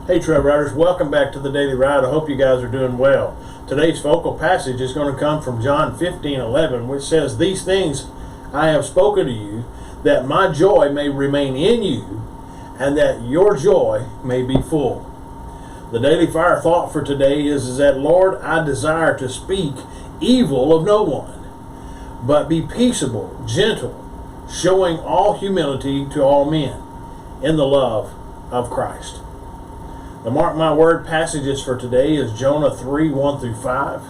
Hey Trail Riders, welcome back to the Daily Ride. I hope you guys are doing well. Today's focal passage is going to come from John 15:11, which says, "These things I have spoken to you, that my joy may remain in you, and that your joy may be full." The Daily Fire thought for today is that, Lord, I desire to speak evil of no one, but be peaceable, gentle, showing all humility to all men, in the love of Christ. The Mark My Word passages for today is Jonah 3:1-5,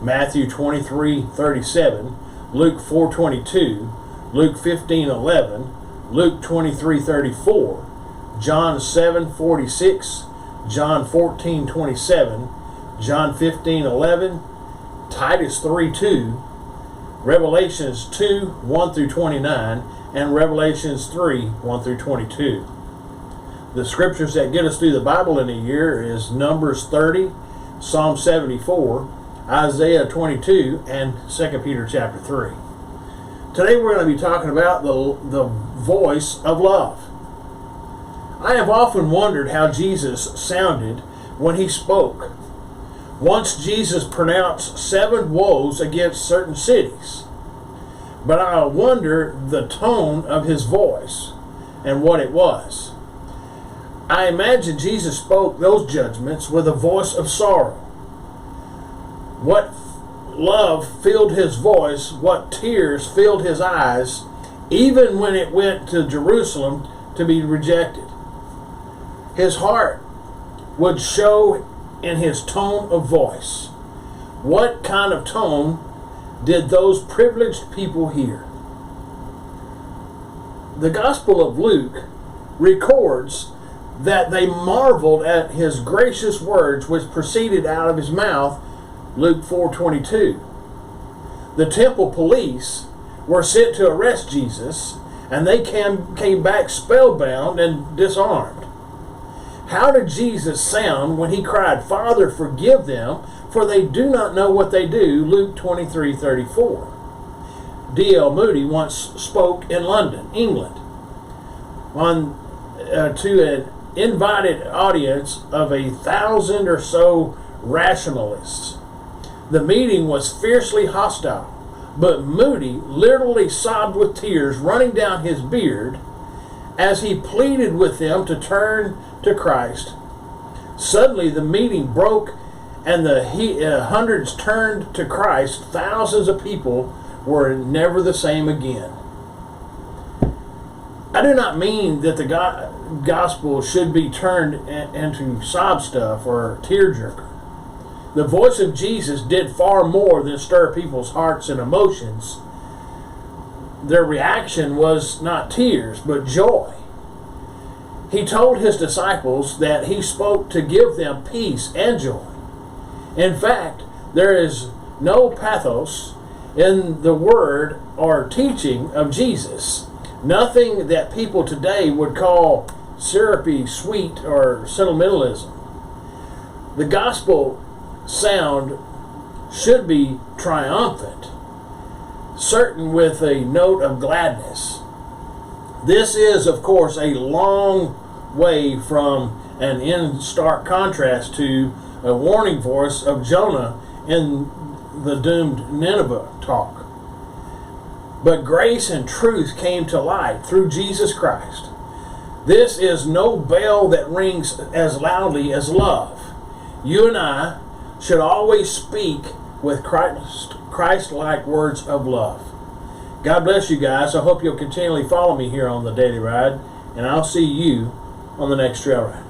Matthew 23:37, Luke 4:22, Luke 15:11, Luke 23:34, John 7:46, John 14:27, John 15:11, Titus 3:2, Revelations 2:1-29, and Revelations 3:1-22. The scriptures that get us through the Bible in a year is Numbers 30, Psalm 74, Isaiah 22, and 2 Peter chapter 3. Today we're going to be talking about the voice of love. I have often wondered how Jesus sounded when he spoke. Once Jesus pronounced 7 woes against certain cities, but I wonder the tone of his voice and what it was. I imagine Jesus spoke those judgments with a voice of sorrow. What love filled his voice, what tears filled his eyes, even when it went to Jerusalem to be rejected. His heart would show in his tone of voice. What kind of tone did those privileged people hear? The Gospel of Luke records that they marveled at his gracious words which proceeded out of his mouth, Luke 4:22. The temple police were sent to arrest Jesus, and they came back spellbound and disarmed. How did Jesus sound when he cried, "Father, forgive them, for they do not know what they do," Luke 23:34. D.L. Moody once spoke in London, England, to an invited audience of 1,000 or so rationalists. The meeting was fiercely hostile, but Moody literally sobbed with tears running down his beard as he pleaded with them to turn to Christ. Suddenly the meeting broke and the hundreds turned to Christ. Thousands of people were never the same again. I do not mean that the gospel should be turned into sob stuff or tearjerker. The voice of Jesus did far more than stir people's hearts and emotions. Their reaction was not tears, but joy. He told his disciples that he spoke to give them peace and joy. In fact, there is no pathos in the word or teaching of Jesus. Nothing that people today would call syrupy, sweet, or sentimentalism. The gospel sound should be triumphant, certain with a note of gladness. This is, of course, a long way from and in stark contrast to a warning voice of Jonah in the doomed Nineveh talk. But grace and truth came to light through Jesus Christ. This is no bell that rings as loudly as love. You and I should always speak with Christ-like words of love. God bless you guys. I hope you'll continually follow me here on the Daily Ride, and I'll see you on the next trail ride.